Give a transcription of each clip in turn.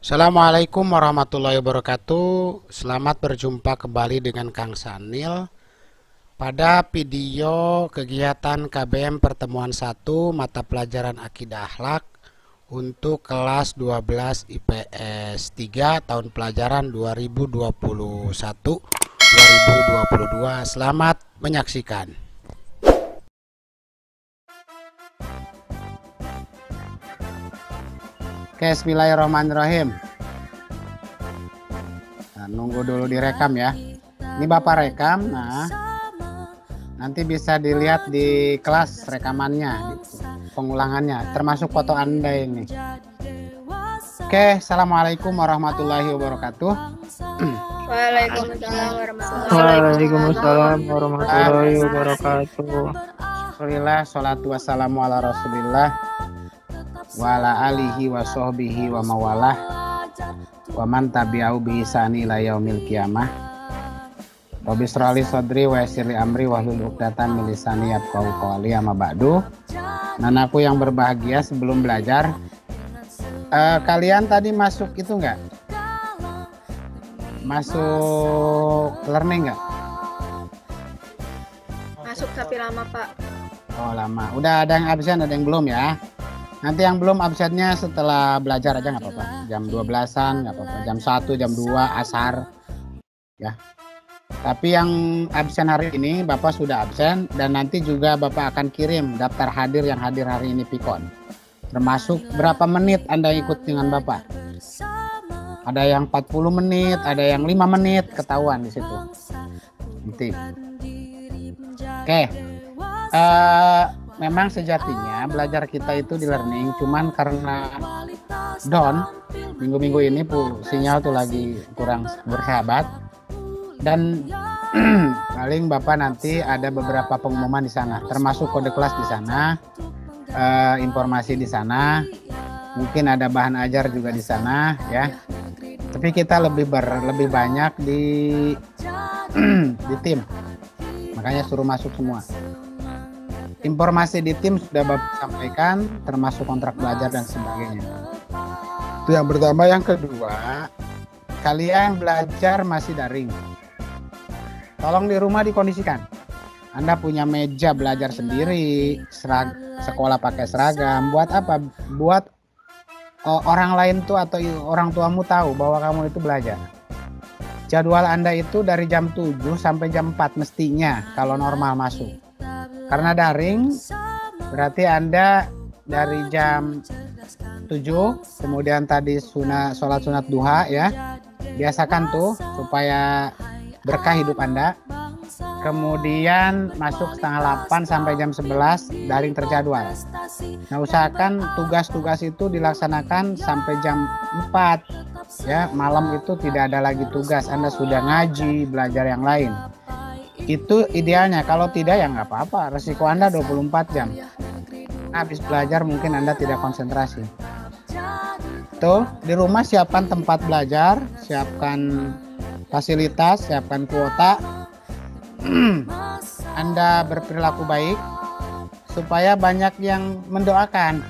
Assalamualaikum warahmatullahi wabarakatuh. Selamat berjumpa kembali dengan Kang Sanil pada video kegiatan KBM pertemuan 1 mata pelajaran Akidah Akhlak untuk kelas 12 IPS 3 tahun pelajaran 2021-2022. Selamat menyaksikan. Oke, bismillahirrahmanirrahim. Nah, nunggu dulu direkam ya. Ini Bapak rekam. Nah, nanti bisa dilihat di kelas rekamannya, pengulangannya, termasuk foto Anda ini. Oke, assalamualaikum warahmatullahi wabarakatuh. Waalaikumsalam warahmatullahi wabarakatuh. Alhamdulillah, sholatu wassalamu ala rasulillah wa ala alihi wa sahbihi wa mawalah wa man tabi'ahu bi ihsani ila yaumil qiyamah. Rabbi shrahli sadri wa yassirli amri wahlul 'uqdatam min lisani yafqahu qawli, amma ba'du. Nanaku yang berbahagia, sebelum belajar, kalian tadi masuk itu enggak? Masuk learning enggak? Masuk tapi lama, Pak. Oh, lama. Udah ada yang absen, ada yang belum ya? Nanti yang belum absennya setelah belajar aja nggak apa-apa. Jam 12-an nggak apa-apa. Jam 1, jam 2, asar. Ya. Tapi yang absen hari ini, Bapak sudah absen. Dan nanti juga Bapak akan kirim daftar hadir yang hadir hari ini Pikon. Termasuk berapa menit Anda ikut dengan Bapak. Ada yang 40 menit, ada yang 5 menit, ketahuan di situ. Nanti. Oke. Memang sejatinya belajar kita itu di learning, cuman karena down minggu-minggu ini sinyal tuh lagi kurang bersahabat, dan paling Bapak nanti ada beberapa pengumuman di sana, termasuk kode kelas di sana, informasi di sana, mungkin ada bahan ajar juga di sana ya. Tapi kita lebih banyak di di tim, makanya suruh masuk semua. Informasi di tim sudah Bapak sampaikan, termasuk kontrak belajar dan sebagainya. Itu yang pertama. Yang kedua, kalian belajar masih daring. Tolong di rumah dikondisikan. Anda punya meja belajar sendiri, sekolah pakai seragam. Buat apa? Buat orang lain tuh atau orang tuamu tahu bahwa kamu itu belajar. Jadwal Anda itu dari jam 7 sampai jam 4 mestinya kalau normal masuk. Karena daring, berarti Anda dari jam 7, kemudian tadi sholat sunat duha ya. Biasakan tuh supaya berkah hidup Anda. Kemudian masuk setengah 8 sampai jam 11, daring terjadwal. Nah, usahakan tugas-tugas itu dilaksanakan sampai jam 4. Ya, malam itu tidak ada lagi tugas. Anda sudah ngaji, belajar yang lain. Itu idealnya. Kalau tidak ya nggak apa-apa, resiko Anda 24 jam. Habis belajar mungkin Anda tidak konsentrasi. Tuh, di rumah siapkan tempat belajar, siapkan fasilitas, siapkan kuota. Anda berperilaku baik supaya banyak yang mendoakan.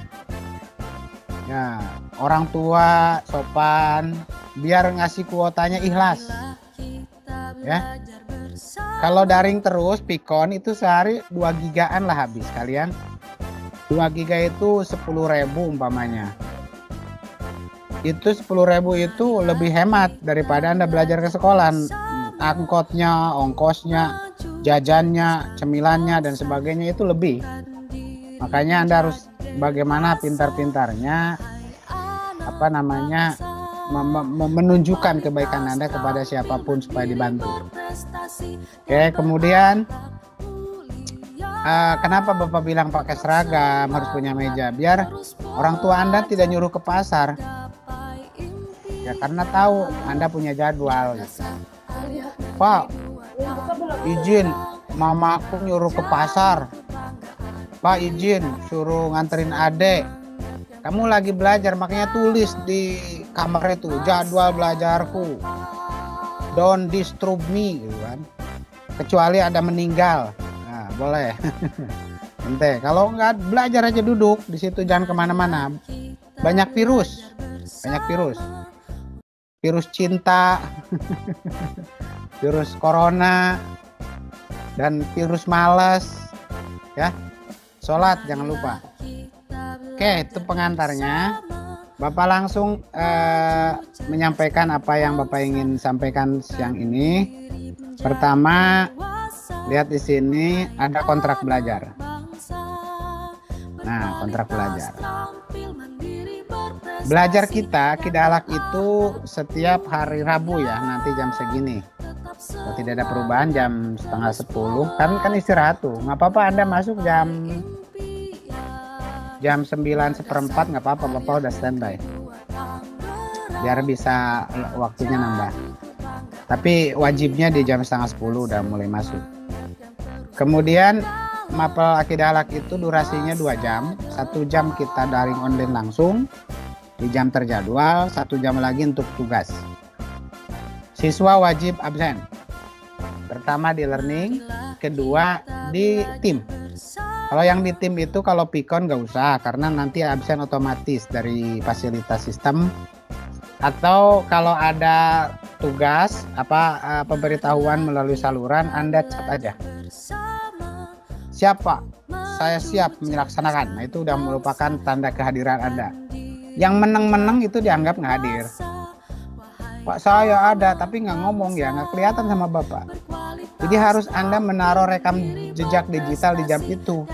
Ya, orang tua sopan, biar ngasih kuotanya ikhlas. Ya. Kalau daring terus Pikon itu sehari 2 gigaan lah habis kalian. 2 giga itu 10.000 umpamanya. Itu 10.000 itu lebih hemat daripada Anda belajar ke sekolah. Angkotnya, ongkosnya, jajannya, cemilannya dan sebagainya itu lebih. Makanya Anda harus bagaimana pintar-pintarnya menunjukkan kebaikan Anda kepada siapapun supaya dibantu. Oke, kemudian kenapa Bapak bilang pakai seragam, harus punya meja? Biar orang tua Anda tidak nyuruh ke pasar. Ya, karena tahu Anda punya jadwal. Pak, izin mamaku nyuruh ke pasar. Pak, izin suruh nganterin adek. Kamu lagi belajar, makanya tulis di kamar itu jadwal belajarku. Don't disturb me, gitu kan. Kecuali ada meninggal, nah boleh. Ente kalau nggak belajar aja duduk di situ, jangan kemana-mana. Banyak virus. virus cinta, virus corona, dan virus malas. Ya, sholat jangan lupa. Oke, itu pengantarnya. Bapak langsung menyampaikan apa yang Bapak ingin sampaikan siang ini. Pertama, lihat di sini ada kontrak belajar. Nah, kontrak belajar. Belajar kita Kidalak itu setiap hari Rabu ya, nanti jam segini. Kalau tidak ada perubahan jam setengah 10, kan istirahat tuh. Nggak apa-apa Anda masuk jam 9:04 nggak apa-apa, Bapak udah standby. Biar bisa waktunya nambah. Tapi wajibnya di jam setengah 10 udah mulai masuk. Kemudian mapel Akidalak itu durasinya 2 jam. 1 jam kita daring online langsung di jam terjadwal, 1 jam lagi untuk tugas. Siswa wajib absen. Pertama di learning, kedua di tim. Kalau yang di tim itu kalau pikon nggak usah karena nanti absen otomatis dari fasilitas sistem. Atau kalau ada tugas pemberitahuan melalui saluran, Anda chat aja. Siapa? Saya siap melaksanakan. Nah, itu udah merupakan tanda kehadiran Anda. Yang menang-menang itu dianggap nggak hadir. Pak, saya ada tapi nggak ngomong ya, nggak kelihatan sama Bapak. Jadi harus Anda menaruh rekam jejak digital di jam itu.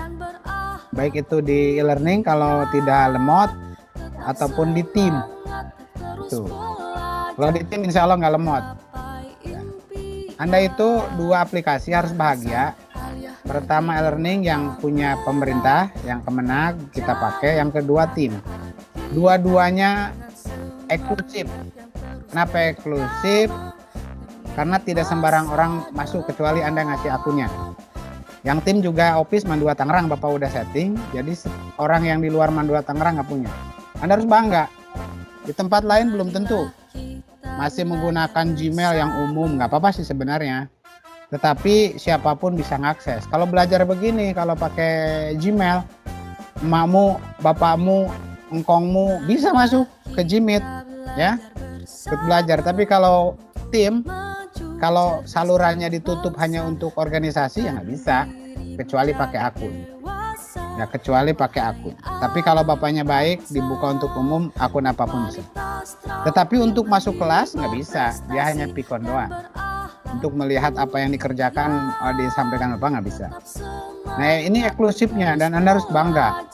Baik itu di e-learning kalau tidak lemot ataupun di tim. Tuh. Kalau di tim insya Allah nggak lemot. Anda itu 2 aplikasi harus bahagia. Pertama e-learning yang punya pemerintah, yang Kemenag kita pakai. Yang kedua tim. Dua-duanya eksklusif. Kenapa eksklusif? Karena tidak sembarang orang masuk kecuali Anda ngasih akunnya. Yang tim juga Office Mandua Tangerang Bapak udah setting. Jadi orang yang di luar Mandua Tangerang nggak punya. Anda harus bangga. Di tempat lain belum tentu. Masih menggunakan Gmail yang umum, nggak apa-apa sih sebenarnya. Tetapi siapapun bisa ngakses. Kalau belajar begini, kalau pakai Gmail, emakmu, bapakmu, engkongmu bisa masuk ke Gmeet, ya, ikut belajar. Tapi kalau tim, kalau salurannya ditutup hanya untuk organisasi, ya nggak bisa, kecuali pakai akun. Ya kecuali pakai akun. Tapi kalau bapaknya baik, dibuka untuk umum, akun apapun bisa. Tetapi untuk masuk kelas nggak bisa, dia hanya pikon doang. Untuk melihat apa yang dikerjakan, disampaikan apa nggak bisa. Nah ini eksklusifnya dan Anda harus bangga.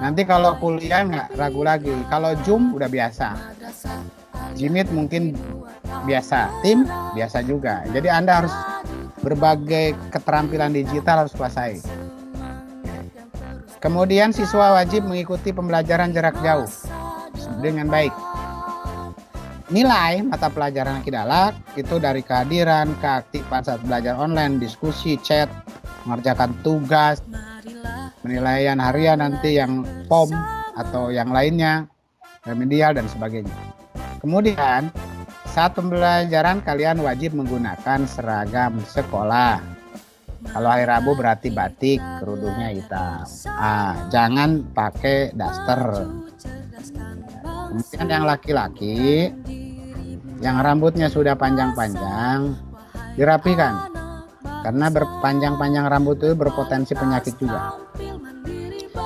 Nanti kalau kuliah nggak ragu lagi. Kalau Zoom udah biasa. Gmeet mungkin biasa. Tim biasa juga. Jadi Anda harus berbagai keterampilan digital harus kuasai. Kemudian siswa wajib mengikuti pembelajaran jarak jauh dengan baik. Nilai mata pelajaran Akidalak itu dari kehadiran, keaktifan saat belajar online, diskusi, chat, mengerjakan tugas, penilaian harian nanti yang POM atau yang lainnya, remedial dan sebagainya. Kemudian saat pembelajaran kalian wajib menggunakan seragam sekolah. Kalau hari Rabu berarti batik, kerudungnya hitam. Jangan pakai daster. Kemudian yang laki-laki yang rambutnya sudah panjang-panjang dirapikan. Karena berpanjang-panjang rambut itu berpotensi penyakit juga.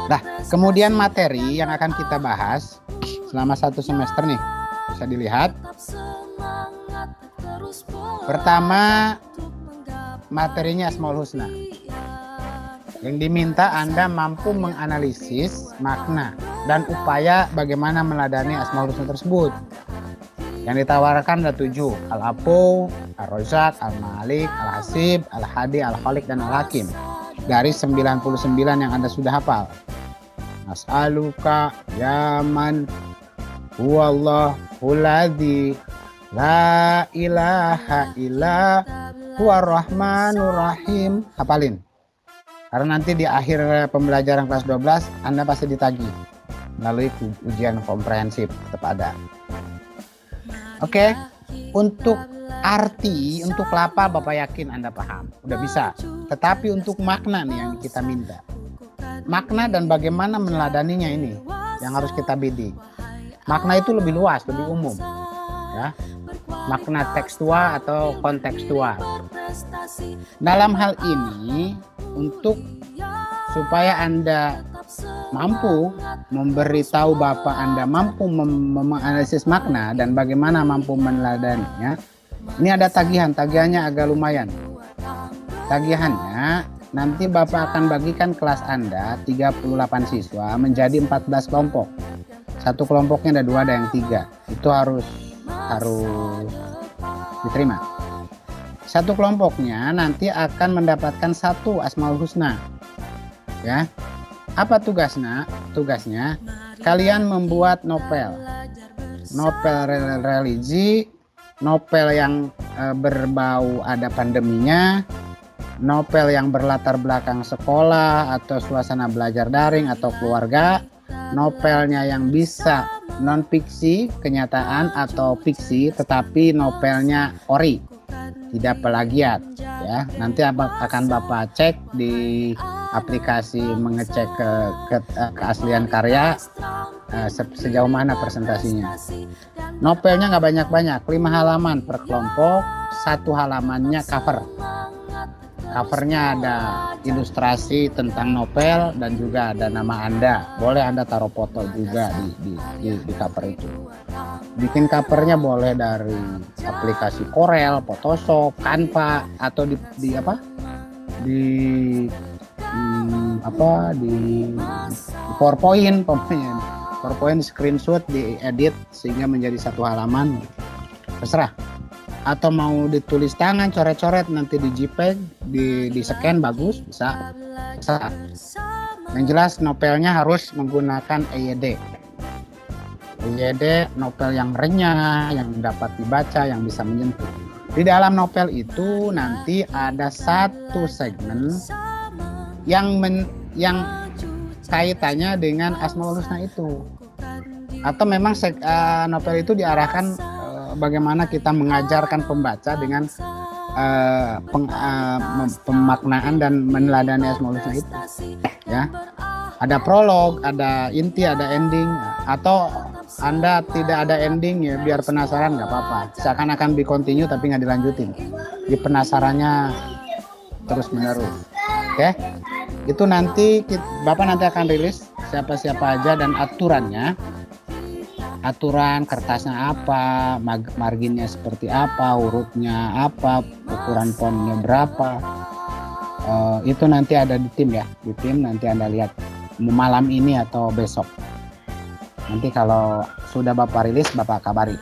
Nah, kemudian materi yang akan kita bahas selama 1 semester nih, bisa dilihat. Pertama, materinya Asmaul Husna. Yang diminta Anda mampu menganalisis makna dan upaya bagaimana meladani Asmaul Husna tersebut. Yang ditawarkan ada 7, Al-Afu, Ar-Razak, Al-Malik, Al-Hasib, Al-Hadi, Al-Khaliq, dan Al-Hakim. Dari 99 yang Anda sudah hafal. As'aluka ya man huwallahul ladzi la ilaha illa huwar rahmanur rahim. Hafalin. Karena nanti di akhir pembelajaran kelas 12 Anda pasti ditagih melalui ujian komprehensif tetap ada. Oke, untuk arti, untuk lafal Bapak yakin Anda paham, udah bisa. Tetapi untuk makna nih yang kita minta. Makna dan bagaimana meneladaninya ini yang harus kita bidik. Makna itu lebih luas, lebih umum. ya. Makna tekstual atau kontekstual. Dalam hal ini, untuk supaya Anda mampu memberitahu Bapak Anda mampu menganalisis makna dan bagaimana mampu meneladaninya, ini ada tagihannya agak lumayan. Tagihannya nanti Bapak akan bagikan kelas Anda 38 siswa menjadi 14 kelompok. Satu kelompoknya ada 2, ada yang 3. Itu harus diterima. Satu kelompoknya nanti akan mendapatkan 1 Asmaul Husna. Ya. Apa tugasnya? Tugasnya kalian membuat novel religi, novel yang berbau ada pandeminya, novel yang berlatar belakang sekolah atau suasana belajar daring atau keluarga, novelnya yang bisa non fiksi, kenyataan atau fiksi, tetapi novelnya ori, tidak plagiat. Ya, nanti akan Bapak cek di aplikasi mengecek keaslian karya sejauh mana presentasinya. Novelnya nggak banyak-banyak, 5 halaman per kelompok, 1 halamannya cover. Covernya ada ilustrasi tentang novel dan juga ada nama Anda. Boleh Anda taruh foto juga di cover itu. Bikin covernya boleh dari aplikasi Corel, Photoshop, Canva atau di PowerPoint, PowerPoint screenshot diedit sehingga menjadi 1 halaman. Terserah. Atau mau ditulis tangan, coret-coret nanti di JPEG, di scan bagus, bisa. Yang jelas novelnya harus menggunakan EYD. EYD novel yang renyah, yang dapat dibaca, yang bisa menyentuh. Di dalam novel itu nanti ada 1 segmen yang kaitannya dengan Asmaul Husna itu. Atau memang novel itu diarahkan bagaimana kita mengajarkan pembaca dengan pemaknaan dan meneladani Asmaul Husna itu. Ya, ada prolog, ada inti, ada ending. Atau Anda tidak ada ending ya, biar penasaran nggak apa-apa. Seakan-akan di-continue tapi nggak dilanjutin. Di penasarannya terus menerus. Oke, itu nanti Bapak nanti akan rilis siapa-siapa aja dan aturannya. Aturan kertasnya apa, marginnya seperti apa, hurufnya apa, ukuran fontnya berapa, itu nanti ada di tim ya. Di tim nanti Anda lihat malam ini atau besok. Nanti kalau sudah Bapak rilis, Bapak kabari.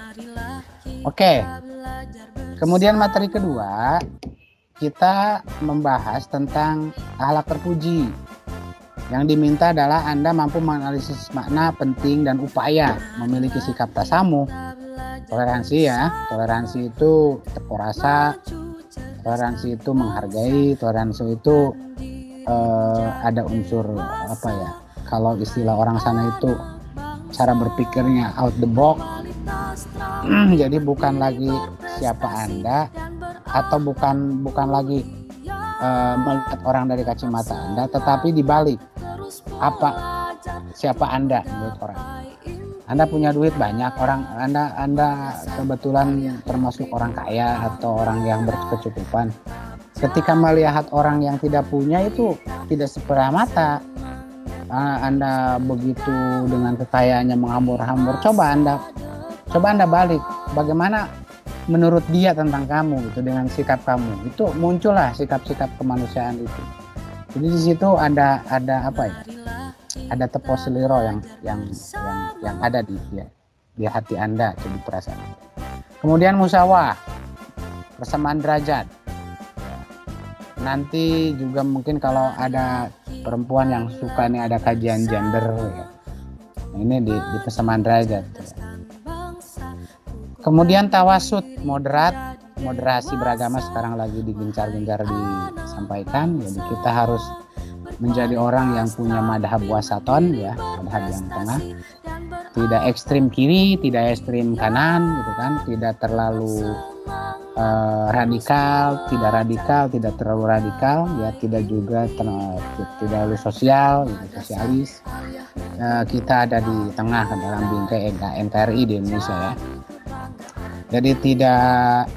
Oke. Kemudian materi kedua, kita membahas tentang akhlak terpuji. Yang diminta adalah Anda mampu menganalisis makna, penting, dan upaya memiliki sikap tasamuh. Toleransi ya, toleransi itu tepuk rasa, toleransi itu menghargai, toleransi itu ada unsur apa ya? Kalau istilah orang sana itu cara berpikirnya out the box. Jadi bukan lagi siapa Anda atau bukan lagi melihat orang dari kacamata Anda, tetapi dibalik siapa Anda menurut orang. Anda punya duit banyak, Anda kebetulan termasuk orang kaya atau orang yang berkecukupan. Ketika melihat orang yang tidak punya itu tidak sebelah mata. Anda begitu dengan kekayaannya menghambur-hambur. Coba Anda balik. Bagaimana menurut dia tentang kamu gitu, dengan sikap kamu itu muncullah sikap-sikap kemanusiaan itu. Jadi di situ ada apa ya? Ada tepos seliro yang ada di hati Anda, jadi perasaan. Kemudian musyawarah, persamaan derajat. Nanti juga mungkin kalau ada perempuan yang suka nih ada kajian gender ya. Nah, ini di persamaan derajat. Ya. Kemudian tawasud, moderasi beragama sekarang lagi digencar-gencar disampaikan. Jadi kita harus menjadi orang yang punya madhab wasaton ya, madhab yang tengah. Tidak ekstrim kiri, tidak ekstrim kanan gitu kan, tidak terlalu radikal, tidak terlalu radikal ya, tidak juga terlalu sosial gitu, sosialis. Kita ada di tengah dalam bingkai NKRI di Indonesia ya. Jadi tidak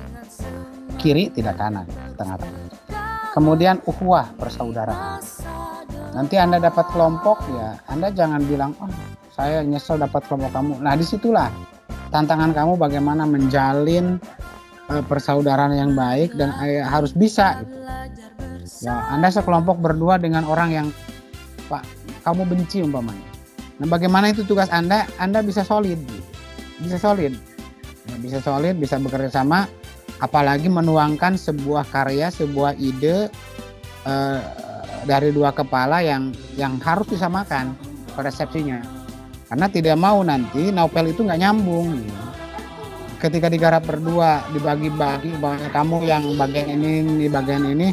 kiri, tidak kanan, tengah-tengah. Kemudian ukhuwah, persaudaraan. Nanti Anda dapat kelompok, ya Anda jangan bilang, oh saya nyesel dapat kelompok kamu. Nah disitulah tantangan kamu bagaimana menjalin persaudaraan yang baik dan harus bisa gitu. Ya, Anda sekelompok berdua dengan orang yang Pak kamu benci umpamanya. Nah, bagaimana itu tugas Anda? Anda bisa solid, bisa solid, ya, bisa bekerja sama, apalagi menuangkan sebuah karya, sebuah ide dari dua kepala yang harus disamakan persepsinya. Karena tidak mau nanti novel itu nggak nyambung. Ketika digarap berdua, dibagi-bagi, kamu yang bagian ini, bagian ini,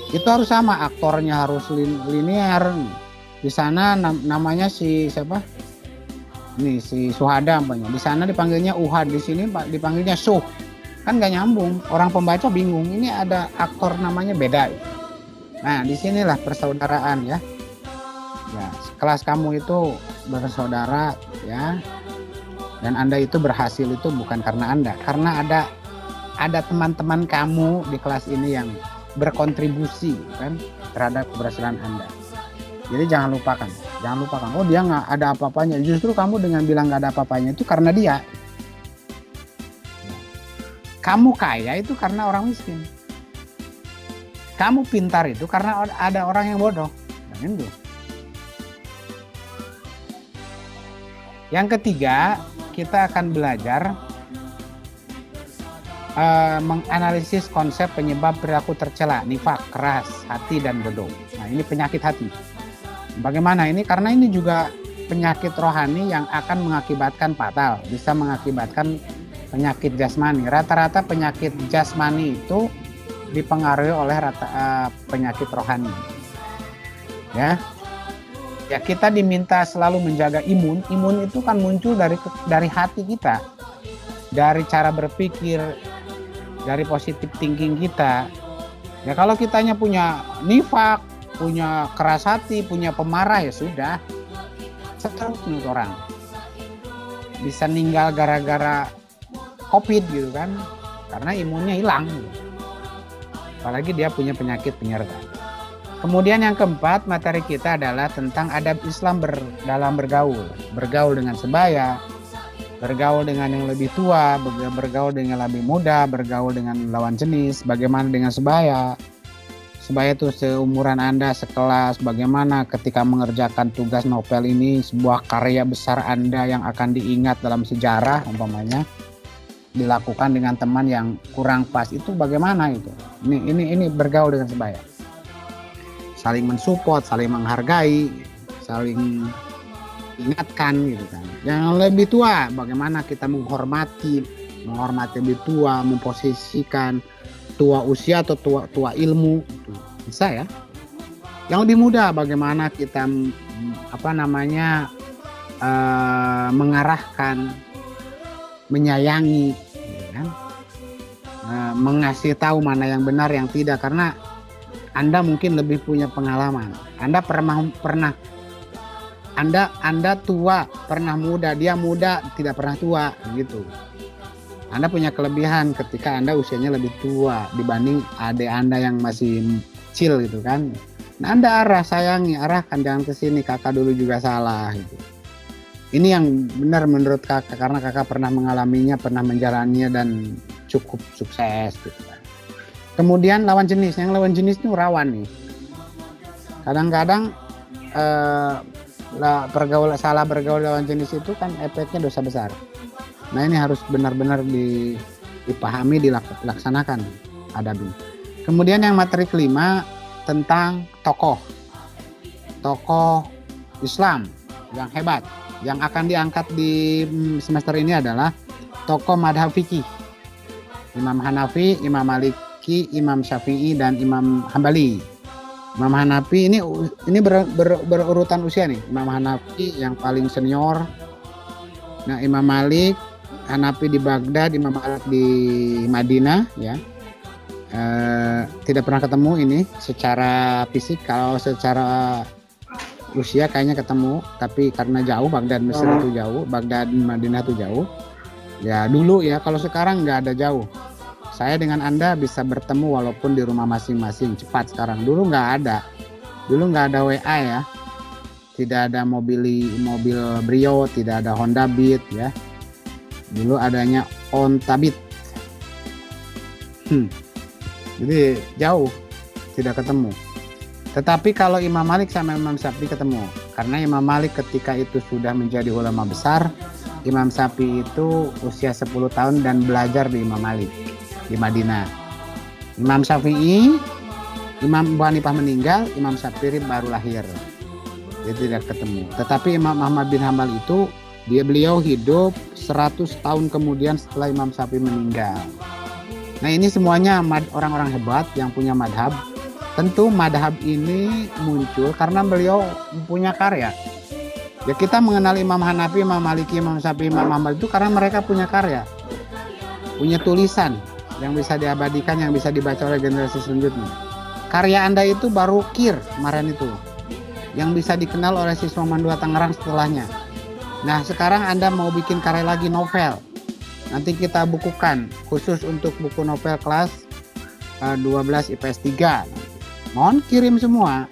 itu harus sama, aktornya harus linear. Di sana namanya si siapa? Nih si Suhada umpamanya. Di sana dipanggilnya Uhad, di sini dipanggilnya Suh. Kan nggak nyambung. Orang pembaca bingung. Ini ada aktor namanya beda. Nah, disinilah persaudaraan ya. Ya, kelas kamu itu bersaudara ya. Dan Anda itu berhasil itu bukan karena Anda, karena ada teman-teman kamu di kelas ini yang berkontribusi kan terhadap keberhasilan Anda. Jadi jangan lupakan. Oh dia nggak ada apa-apanya. Justru kamu dengan bilang nggak ada apa-apanya itu karena dia. Kamu kaya itu karena orang miskin. Kamu pintar itu karena ada orang yang bodoh. Nah, itu. Yang ketiga, kita akan belajar menganalisis konsep penyebab perilaku tercela, nifak, keras hati dan bodoh. Nah, ini penyakit hati. Bagaimana ini? Karena ini juga penyakit rohani yang akan mengakibatkan fatal, bisa mengakibatkan penyakit jasmani. Rata-rata penyakit jasmani itu dipengaruhi oleh penyakit rohani. Ya kita diminta selalu menjaga imun. Imun itu kan muncul dari hati kita, dari cara berpikir, dari positive thinking kita. Ya kalau kitanya punya nifak, punya keras hati, punya pemarah, ya sudah, stroke menurut orang. Bisa meninggal gara-gara COVID gitu kan, karena imunnya hilang. Apalagi dia punya penyakit penyerta. Kemudian yang keempat, materi kita adalah tentang adab Islam dalam bergaul. Bergaul dengan sebaya, bergaul dengan yang lebih tua, bergaul dengan lebih muda, bergaul dengan lawan jenis, bagaimana dengan sebaya. Sebaya itu seumuran Anda, sekelas, bagaimana ketika mengerjakan tugas novel ini, sebuah karya besar Anda yang akan diingat dalam sejarah, umpamanya, dilakukan dengan teman yang kurang pas, itu bagaimana itu? Ini bergaul dengan sebaya. Saling mensupport, saling menghargai, saling ingatkan gitu kan. Yang lebih tua, bagaimana kita menghormati lebih tua, memposisikan tua usia atau tua ilmu, itu bisa ya. Yang lebih muda, bagaimana kita mengarahkan, menyayangi, gitu kan? Mengasih tahu mana yang benar, yang tidak, karena Anda mungkin lebih punya pengalaman. Anda Anda tua, pernah muda, dia muda, tidak pernah tua, gitu. Anda punya kelebihan ketika Anda usianya lebih tua dibanding adik Anda yang masih kecil gitu kan. Nah, Anda sayangi, arahkan, jangan ke sini, kakak dulu juga salah gitu. Ini yang benar menurut kakak karena kakak pernah mengalaminya, pernah menjalaninya dan cukup sukses gitu kan. Kemudian lawan jenis, yang lawan jenis itu rawan nih. Kadang-kadang salah bergaul lawan jenis itu kan efeknya dosa besar. Nah ini harus benar-benar dipahami, dilaksanakan adab ini. Kemudian yang materi kelima tentang tokoh Islam yang hebat. Yang akan diangkat di semester ini adalah tokoh madhab fikih. Imam Hanafi, Imam Maliki, Imam Syafi'i, dan Imam Hambali. Imam Hanafi ini berurutan usia nih. Imam Hanafi yang paling senior. Nah, Imam Malik, Hanafi di Baghdad, Imam Malik di Madinah, ya. Tidak pernah ketemu ini secara fisik. Kalau secara usia kayaknya ketemu, tapi karena jauh, Baghdad Mesir itu jauh, Baghdad Madinah itu jauh. Ya dulu ya, kalau sekarang nggak ada jauh. Saya dengan Anda bisa bertemu walaupun di rumah masing-masing, cepat sekarang. Dulu nggak ada. Dulu nggak ada WA ya. Tidak ada mobil Brio, tidak ada Honda Beat ya. Dulu adanya Ontabit. Jadi jauh tidak ketemu. Tetapi kalau Imam Malik sama Imam Syafi'i ketemu. Karena Imam Malik ketika itu sudah menjadi ulama besar, Imam Syafi'i itu usia 10 tahun dan belajar di Imam Malik di Madinah. Imam Syafi'i, Imam Abu Hanifah meninggal, Imam Syafi'i baru lahir. Dia tidak ketemu. Tetapi Imam Ahmad bin Hambal itu beliau hidup 100 tahun kemudian setelah Imam Syafi'i meninggal. Nah, ini semuanya orang-orang hebat yang punya madhab. Tentu madhab ini muncul karena beliau punya karya. Ya, kita mengenal Imam Hanafi, Imam Maliki, Imam Syafi'i, Imam Ahmad itu karena mereka punya karya. Punya tulisan yang bisa diabadikan, yang bisa dibaca oleh generasi selanjutnya. Karya Anda itu baru kir kemarin itu, yang bisa dikenal oleh siswa Mandua Tangerang setelahnya. Nah, sekarang Anda mau bikin karya lagi, novel. Nanti kita bukukan khusus untuk buku novel kelas 12 IPS 3. Mohon kirim semua.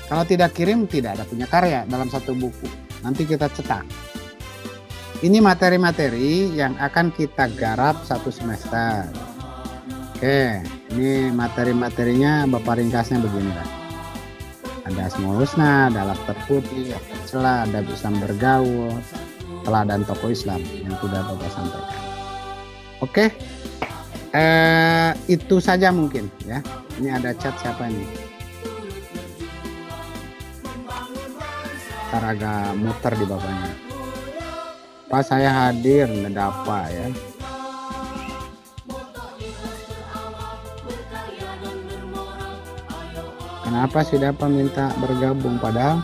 Kalau tidak kirim, tidak ada punya karya dalam satu buku. Nanti kita cetak. Ini materi-materi yang akan kita garap satu semester. Oke, ini materi-materinya Bapak ringkasnya begini lah. Ada Asmaul Husna, ada Laftar Putih, ada Celah, ada Islam Bergaul, teladan tokoh Islam yang sudah Bapak sampaikan. Oke, itu saja mungkin ya. Ini ada chat siapa ini? Ntar agak muter di bapaknya. Pak, saya hadir, nggak ada apa ya. Kenapa si Dapa minta bergabung padahal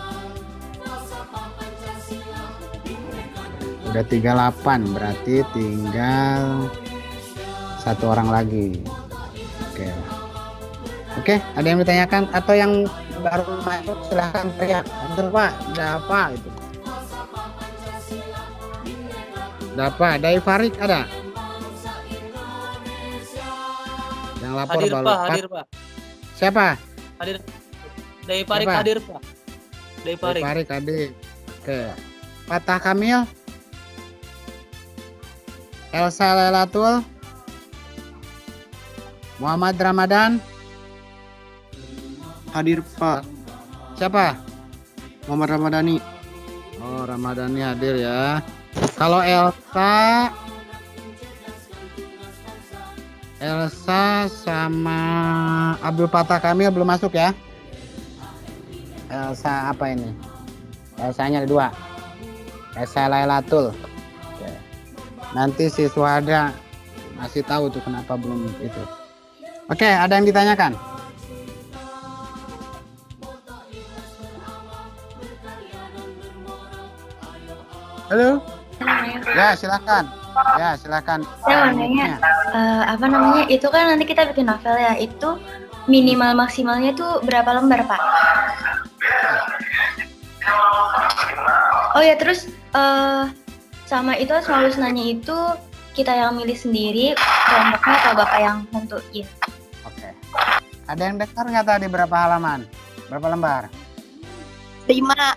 udah 38, berarti tinggal satu orang lagi. Oke, ada yang ditanyakan atau yang baru masuk silahkan teriak. Betul Pak, ada apa itu? Ada apa? Dari Farid ada? Yang lapor Hadir baru Pak, hadir Pak. Siapa? Hadir. Dari Farid Siapa? hadir Pak. Dari Farid. Farid hadir. Oke. Fatah Kamil. Elsa Lailatul. Muhammad Ramadan. Hadir Pak. Siapa? Muhammad Ramadhani. Oh, Ramadhani hadir ya. Kalau Elsa sama Abdul Fatah Kamil belum masuk ya. Elsa apa ini? Elsanya ada 2. Elsa Lailatul. Oke. Nanti si Suhada masih tahu tuh kenapa belum itu. Oke, ada yang ditanyakan? Halo? Ya, silakan. Ya, silakan. Saya mau nanya, apa namanya, itu kan nanti kita bikin novel ya, itu minimal maksimalnya tuh berapa lembar, Pak? Oh ya, terus sama itu selalu nanya itu kita yang milih sendiri, kelompoknya atau Bapak yang nentuin? Oke. Ada yang dengar nggak tadi berapa halaman? Berapa lembar? 5 Pak.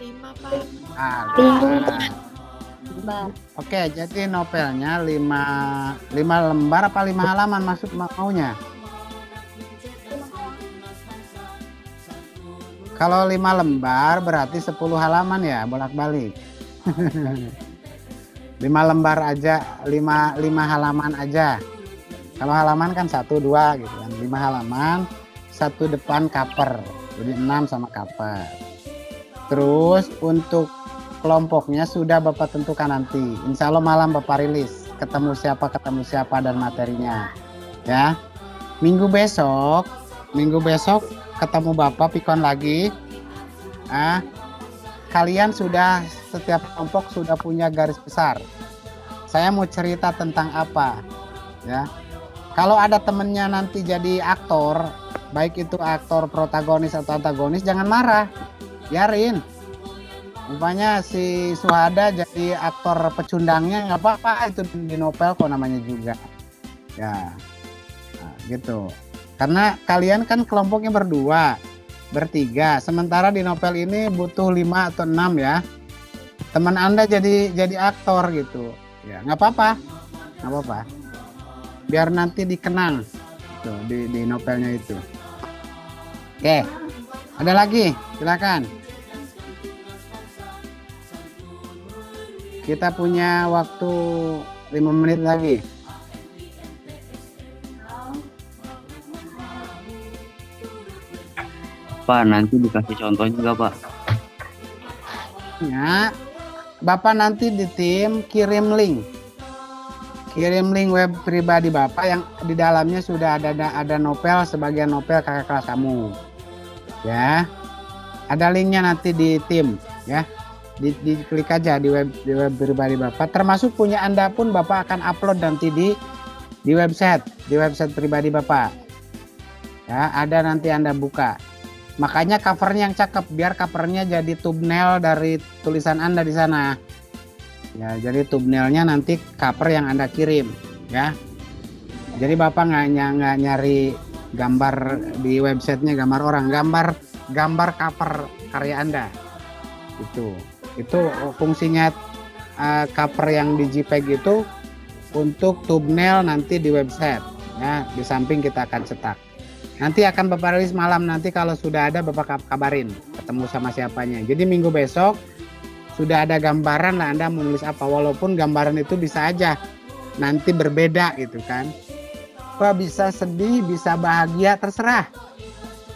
Ah, 5. Oke, jadi novelnya 5 lembar apa 5 halaman maksud maunya? Kalau 5 lembar berarti 10 halaman ya, bolak-balik. 5 lembar aja, 5 halaman aja. Kalau halaman kan 1, 2 gitu kan. 5 halaman, 1 depan cover. Jadi 6 sama cover. Terus untuk kelompoknya sudah Bapak tentukan nanti. Insya Allah malam Bapak rilis. Ketemu siapa dan materinya. Ya. Minggu besok ketemu Bapak pikon lagi. Kalian sudah, setiap kelompok sudah punya garis besar. Saya mau cerita tentang apa. Ya. Kalau ada temennya nanti jadi aktor, baik itu aktor protagonis atau antagonis, jangan marah. Biarin. Rupanya si Suhada jadi aktor pecundangnya, nggak apa-apa, itu di novel kok namanya juga. Ya, nah, gitu. Karena kalian kan kelompoknya berdua, bertiga. Sementara di novel ini butuh 5 atau 6 ya. Teman Anda jadi aktor gitu. Ya, nggak apa-apa. Nggak apa-apa. Biar nanti dikenang tuh di novelnya itu. Oke. Ada lagi? Silakan. Kita punya waktu 5 menit lagi. Pak, nanti dikasih contohnya nggak, Pak? Ya, Bapak nanti di tim kirim link web pribadi Bapak yang di dalamnya sudah ada novel, sebagian novel kakak kelas kamu. Ya, ada linknya nanti di tim ya. Diklik aja di web pribadi Bapak. Termasuk punya Anda pun Bapak akan upload nanti di website pribadi Bapak. Ya, ada nanti Anda buka. Makanya covernya yang cakep, biar covernya jadi thumbnail dari tulisan Anda di sana. Ya, jadi thumbnailnya nanti cover yang Anda kirim, ya. Jadi Bapak nggak nyari gambar di websitenya, gambar orang, gambar cover karya Anda. Itu fungsinya cover yang di JPEG itu untuk thumbnail nanti di website, ya. Di samping kita akan cetak. Nanti akan Bapak rilis malam, nanti kalau sudah ada Bapak kabarin ketemu sama siapanya. Jadi minggu besok sudah ada gambaran lah Anda menulis apa, walaupun gambaran itu bisa aja nanti berbeda gitu kan. Wah, bisa sedih, bisa bahagia, terserah.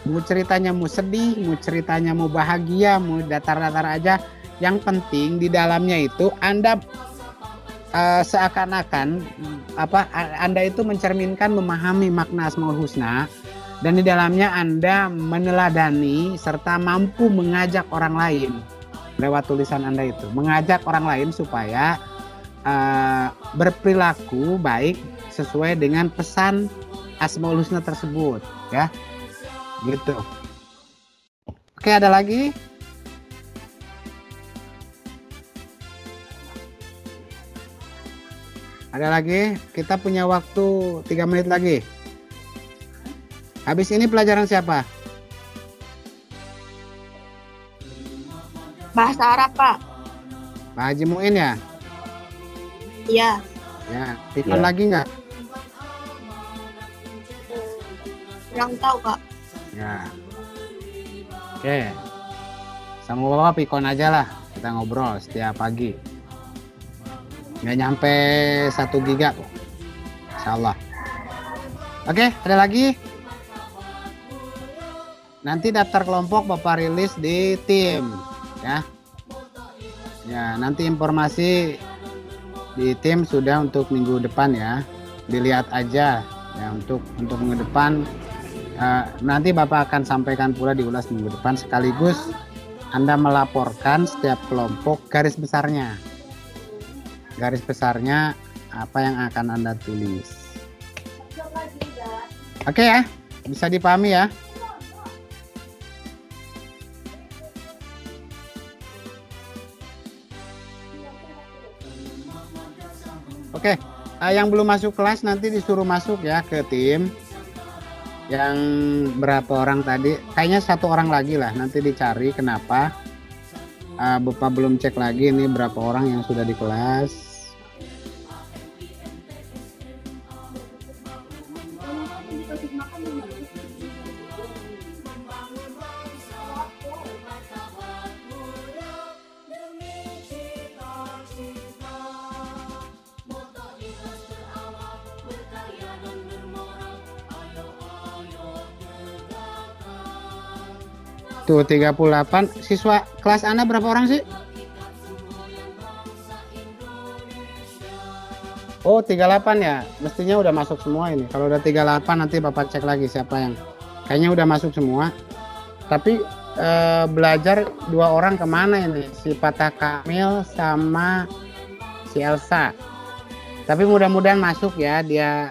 Mau ceritanya mau sedih, mau ceritanya mau bahagia, mau datar-datar aja. Yang penting di dalamnya itu Anda seakan-akan Anda itu mencerminkan, memahami makna Asmaul Husna. Dan di dalamnya Anda meneladani serta mampu mengajak orang lain lewat tulisan Anda itu. Mengajak orang lain supaya berperilaku baik sesuai dengan pesan Asmaul Husna tersebut. Ya, gitu. Oke, ada lagi? Ada lagi? Kita punya waktu 3 menit lagi. Habis ini pelajaran siapa? Bahasa Arab, Pak. Pak Haji Muin ya? Iya. Ya, Pikon Ya. lagi nggak? Kurang tahu, Pak. Ya. Oke. Sama Bapak Pikon aja lah. Kita ngobrol setiap pagi. Nggak nyampe 1 giga kok. Insyaallah. Oke, ada lagi? Nanti daftar kelompok Bapak rilis di tim, ya. Ya, nanti informasi di tim sudah untuk minggu depan ya. Dilihat aja ya untuk minggu depan. Nanti Bapak akan sampaikan pula diulas minggu depan, sekaligus Anda melaporkan setiap kelompok garis besarnya. Garis besarnya apa yang akan Anda tulis. Oke ya, bisa dipahami ya. Oke, yang belum masuk kelas nanti disuruh masuk ya ke tim. Yang berapa orang tadi? Kayaknya 1 orang lagi lah. Nanti dicari kenapa. Bapak belum cek lagi ini berapa orang yang sudah di kelas. Tuh 38. Siswa kelas Anda berapa orang sih? Oh 38 ya. Mestinya udah masuk semua ini. Kalau udah 38 nanti Bapak cek lagi siapa yang kayaknya udah masuk semua. Tapi belajar 2 orang kemana ini? Si Fatah Kamil sama si Elsa. Tapi mudah-mudahan masuk ya. Dia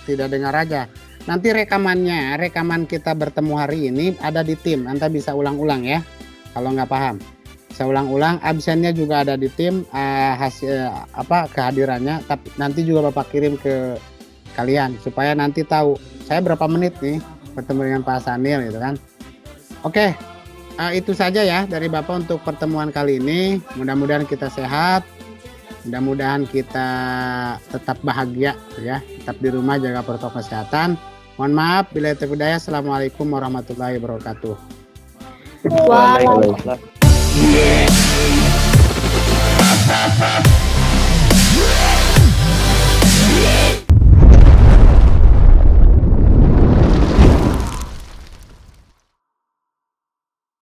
tidak dengar aja. Nanti rekaman kita bertemu hari ini ada di tim. Anda bisa ulang-ulang ya kalau nggak paham. Saya ulang-ulang, absennya juga ada di tim, hasil kehadirannya, tapi nanti juga Bapak kirim ke kalian supaya nanti tahu saya berapa menit nih bertemu dengan Pak Sanil gitu kan. Oke, itu saja ya dari Bapak untuk pertemuan kali ini. Mudah-mudahan kita sehat, mudah-mudahan kita tetap bahagia ya, tetap di rumah jaga protokol kesehatan. Mohon maaf bila terkudaya. Assalamualaikum warahmatullahi wabarakatuh. Waalaikumsalam.